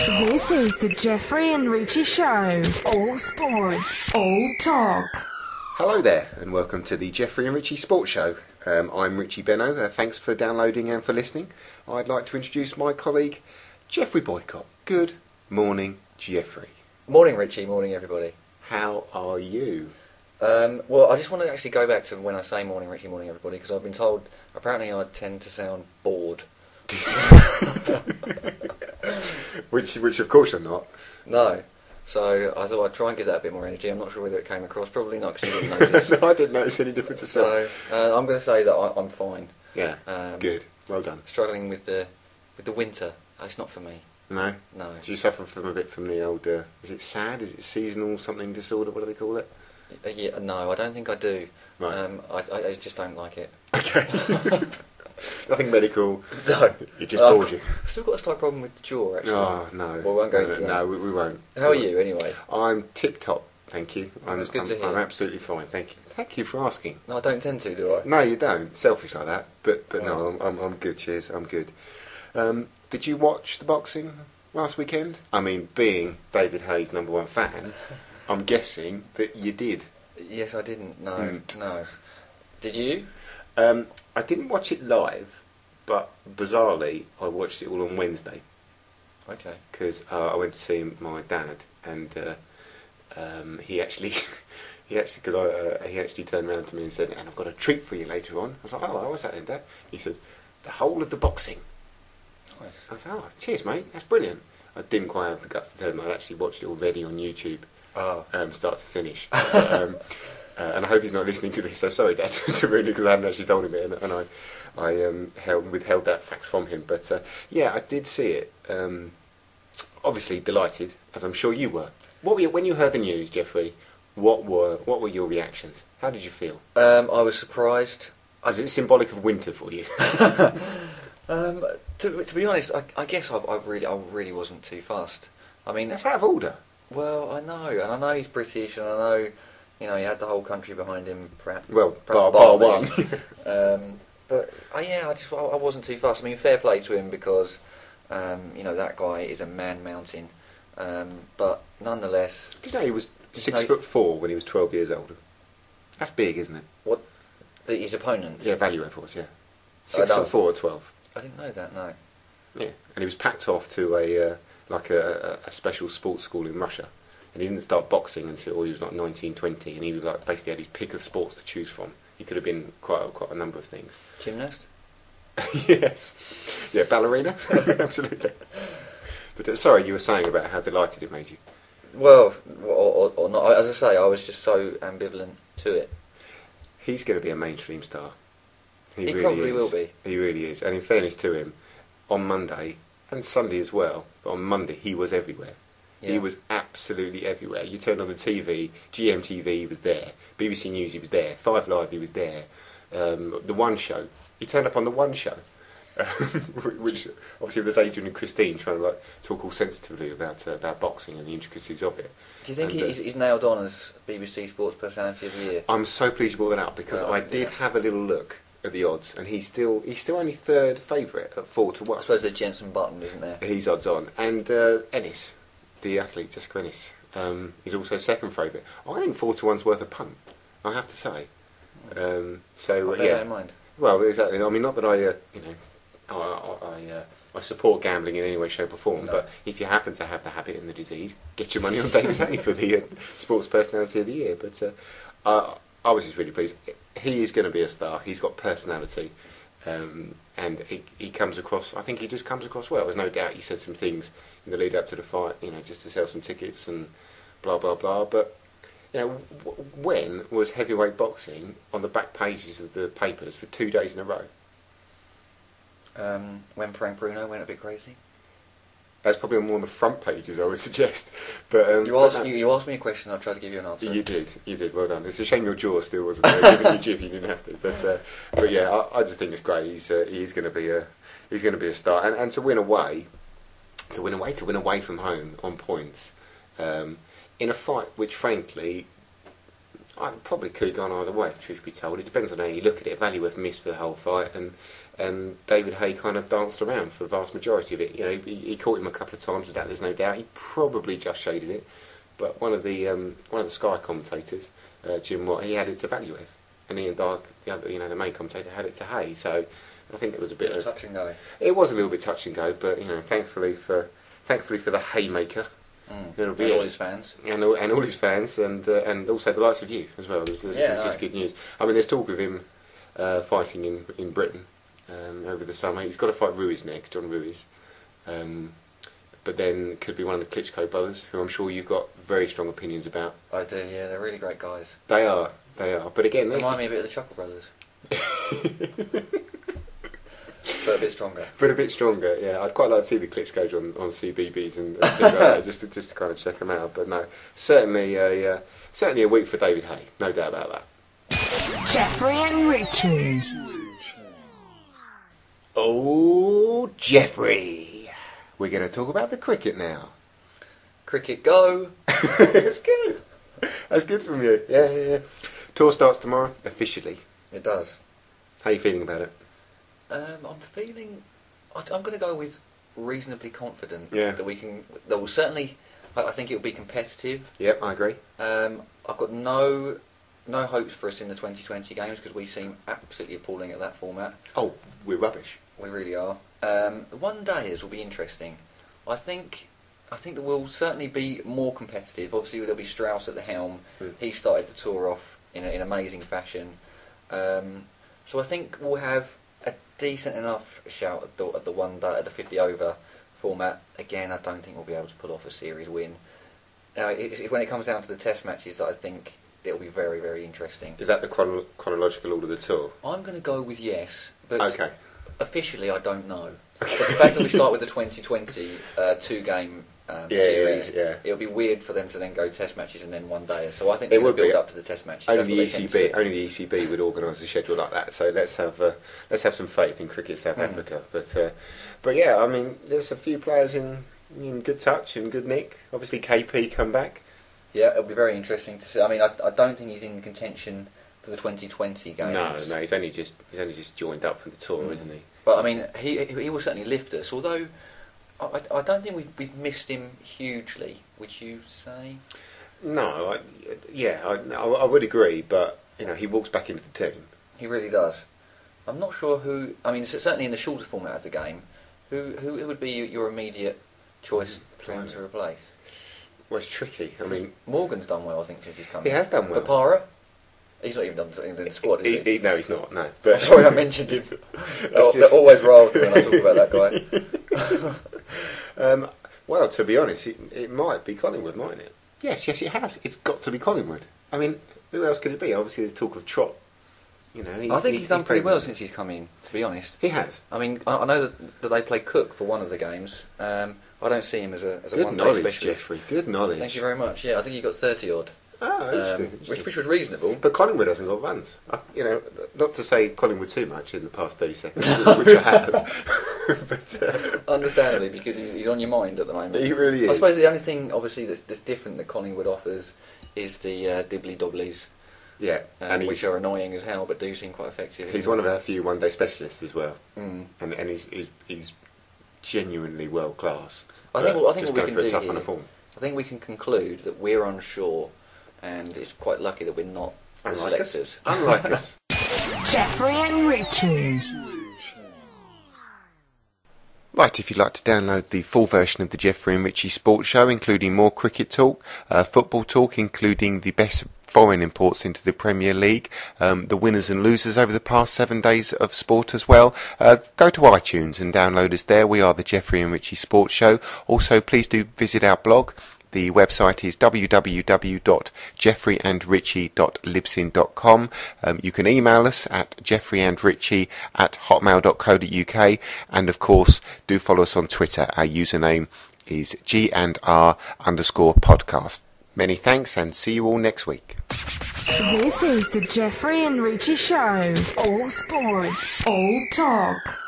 This is the Geoffrey and Richie Show. All sports, all talk. Hello there, and welcome to the Geoffrey and Richie Sports Show. I'm Richie Benno. Thanks for downloading and for listening. I'd like to introduce my colleague, Geoffrey Boycott. Good morning, Geoffrey. Morning, Richie. Morning, everybody. How are you? Well, I just want to actually go back to when I say morning, Richie, morning, everybody, because I've been told apparently I tend to sound bored. which of course I'm not. No. So I thought I'd try and give that a bit more energy. I'm not sure whether it came across. Probably not, because you didn't notice. No, I didn't notice any difference at all. So I'm going to say that I'm fine. Yeah, good. Well done. Struggling with the winter. It's not for me. No? No. Do you suffer from a bit from the old, is it SAD? Is it seasonal something disorder? What do they call it? Yeah, no, I don't think I do. Right. I just don't like it. Okay. Nothing medical. No. It just bores you. I've still got a slight problem with the jaw, actually. Oh, no. Well, we won't go into that. No, we won't. How are you, anyway? I'm tip-top, thank you. That's good to hear. I'm absolutely fine, thank you. Thank you for asking. No, I don't tend to, do I? No, you don't. Selfish like that. But no, I'm good, cheers. I'm good. Did you watch the boxing last weekend? I mean, being David Hayes' #1 fan, I'm guessing that you did. Yes, I didn't. No. Did you? I didn't watch it live, but bizarrely, I watched it all on Wednesday. Okay. Because I went to see my dad, and he actually turned around to me and said, "And I've got a treat for you later on." I was like, "Oh, what's that then, Dad?" He said, "The whole of the boxing." Nice. I said, "Oh, cheers, mate. That's brilliant." I didn't quite have the guts to tell him I'd actually watched it already on YouTube, start to finish. And I hope he's not listening to this. So sorry, Dad, to ruin it, because I haven't actually told him it, and I withheld that fact from him. But yeah, I did see it. Obviously delighted, as I'm sure you were. When you heard the news, Geoffrey? What were your reactions? How did you feel? I was surprised. Was it symbolic of winter for you? To be honest, I guess I really wasn't too fussed. I mean, that's out of order. Well, I know, and I know he's British, and I know, he had the whole country behind him. Perhaps bar one. But yeah, I wasn't too fussed. I mean, fair play to him, because that guy is a man mountain. But nonetheless, did you know he was 6'4" when he was 12 years old? That's big, isn't it? What? His opponent? Yeah, value was, yeah. 6'4" at 12. I didn't know that. No. Yeah, and he was packed off to a special sports school in Russia, and he didn't start boxing until he was like 19, 20, and he was like basically had his pick of sports to choose from. He could have been quite a number of things. Gymnast? Yes. Yeah, ballerina? Absolutely. But sorry, you were saying about how delighted it made you. Well, or not. As I say, I was just so ambivalent to it. He's going to be a mainstream star. He really probably will be. He really is. And in fairness to him, on Monday, and Sunday as well, but on Monday he was everywhere. Yeah. He was absolutely everywhere. You turned on the TV, GMTV, he was there. BBC News, he was there. 5 Live, he was there. The One Show, he turned up on the One Show, which obviously was Adrian and Christine trying to talk all sensitively about boxing and the intricacies of it. Do you think he's nailed on as BBC Sports Personality of the Year? I'm so pleased you brought that up, because I did have a little look at the odds, and he's still only third favourite at 4-1. I suppose there's Jensen Button, isn't there? He's odds on, and Ennis, the athlete, Jessica Ennis, is also second favourite. I think 4-1's worth a punt, I have to say. So bear that in mind. Well, exactly. I mean, not that I support gambling in any way, shape or form, but if you happen to have the habit and the disease, get your money on David Hay for the Sports Personality of the Year. But I was just really pleased. He is going to be a star. He's got personality, and he comes across. I think he just comes across well. There's no doubt he said some things in the lead up to the fight, just to sell some tickets and blah blah blah. But when was heavyweight boxing on the back pages of the papers for 2 days in a row? When Frank Bruno went a bit crazy. That's probably on more on the front pages, I would suggest. But you asked me a question, I tried to give you an answer. You did. Well done. It's a shame your jaw still wasn't there. Giving you jib, you didn't have to. But yeah, I just think it's great. He's going to be a star, and to win away from home on points, in a fight which, frankly, I probably could have gone either way. Truth be told, it depends on how you look at it. Valuev missed for the whole fight, and and David Hay kind of danced around for the vast majority of it. You know, he caught him a couple of times with that. There's no doubt. He probably just shaded it, but one of the Sky commentators, Jim Watt, he had it to Valuev, and Ian Dark, the main commentator, had it to Hay. So I think it was a bit of touch and go. It was a little bit touch and go, but thankfully for the Haymaker. And all his fans, and all his fans, and also the likes of you as well, which is good news. I mean, there's talk of him fighting in Britain over the summer. He's got to fight Ruiz next, John Ruiz, but then could be one of the Klitschko brothers, who I'm sure you've got very strong opinions about. I do, yeah, they're really great guys. They are. But again, they remind me a bit of the Chuckle Brothers. But a bit stronger. Yeah. I'd quite like to see the Klitschko's on CBBS and things like that, just to kind of check them out. But no, certainly a week for David Hay, no doubt about that. Geoffrey and Richie. Oh, Geoffrey, we're going to talk about the cricket now. Cricket go. That's good. That's good from you. Yeah. Tour starts tomorrow officially. It does. How are you feeling about it? I'm going to go with reasonably confident that we can. That will certainly. I think it will be competitive. Yep, I agree. I've got no hopes for us in the 2020 games because we seem absolutely appalling at that format. Oh, we're rubbish. We really are. The one dayers will be interesting. I think that we'll certainly be more competitive. Obviously, there'll be Strauss at the helm. He started the tour off in amazing fashion. So I think we'll have a decent enough shout at the one day, at the 50 over format. Again, I don't think we'll be able to pull off a series win. Now, when it comes down to the test matches, that I think it'll be very, very interesting. Is that the chronological order of the tour? I'm going to go with yes, but okay. Officially I don't know. But the fact that we start with the 2020 two-game series, it'll be weird for them to then go test matches and then one day. So I think they will build up to the test matches. Only the ECB would organise a schedule like that. So let's have some faith in cricket South Africa. But yeah, I mean, there's a few players in good touch and good nick. Obviously, KP come back. Yeah, it'll be very interesting to see. I mean, I don't think he's in contention for the 2020 games. No, he's only just joined up for the tour, isn't he? But I mean, he will certainly lift us. Although I don't think we've missed him hugely. Would you say? No, I would agree. But he walks back into the team. He really does. I'm not sure who. I mean, certainly in the shorter format of the game, who would be your immediate choice for him to replace? Well, it's tricky. I mean, Morgan's done well, I think, since he's come. He has done well. Papara? He's not even done in the squad, is he? No, he's not. No. But sorry, I mentioned him. They're always riled when I talk about that guy. Well, to be honest, it might be Collingwood, mightn't it? Yes, it has. It's got to be Collingwood. I mean, who else could it be? Obviously, there's talk of Trott. I think he's done pretty well since he's come in, to be honest. He has. I mean, I know that they play Cook for one of the games. I don't see him as a good one-day knowledge, specialist. Geoffrey. Good knowledge. Thank you very much. Yeah, I think he got 30 odd. Oh, interesting. Which was reasonable. But Collingwood hasn't got runs. Not to say Collingwood too much in the past 30 seconds, which I have. But understandably, because he's on your mind at the moment. He really is. I suppose the only thing, obviously, that's different that Collingwood offers is the dibbly-dobblies. Yeah, which are annoying as hell, but do seem quite effective. He's one of our few one-day specialists as well, and he's genuinely world class. I think what we can do here, I think we can conclude that we're unsure, and it's quite lucky that we're not selectors. Unlike us. Geoffrey and Richie. Right, if you'd like to download the full version of the Geoffrey and Richie Sports Show, including more cricket talk, football talk, including the best foreign imports into the Premier League, the winners and losers over the past 7 days of sport as well, go to iTunes and download us there. We are the Geoffrey and Richie Sports Show. Also, please do visit our blog. The website is www.geoffreyandrichie.libsyn.com. You can email us at geoffreyandrichie@hotmail.co.uk, and of course do follow us on Twitter. Our username is G&R_podcast. Many thanks and see you all next week. This is the Geoffrey and Richie Show. All sports, all talk.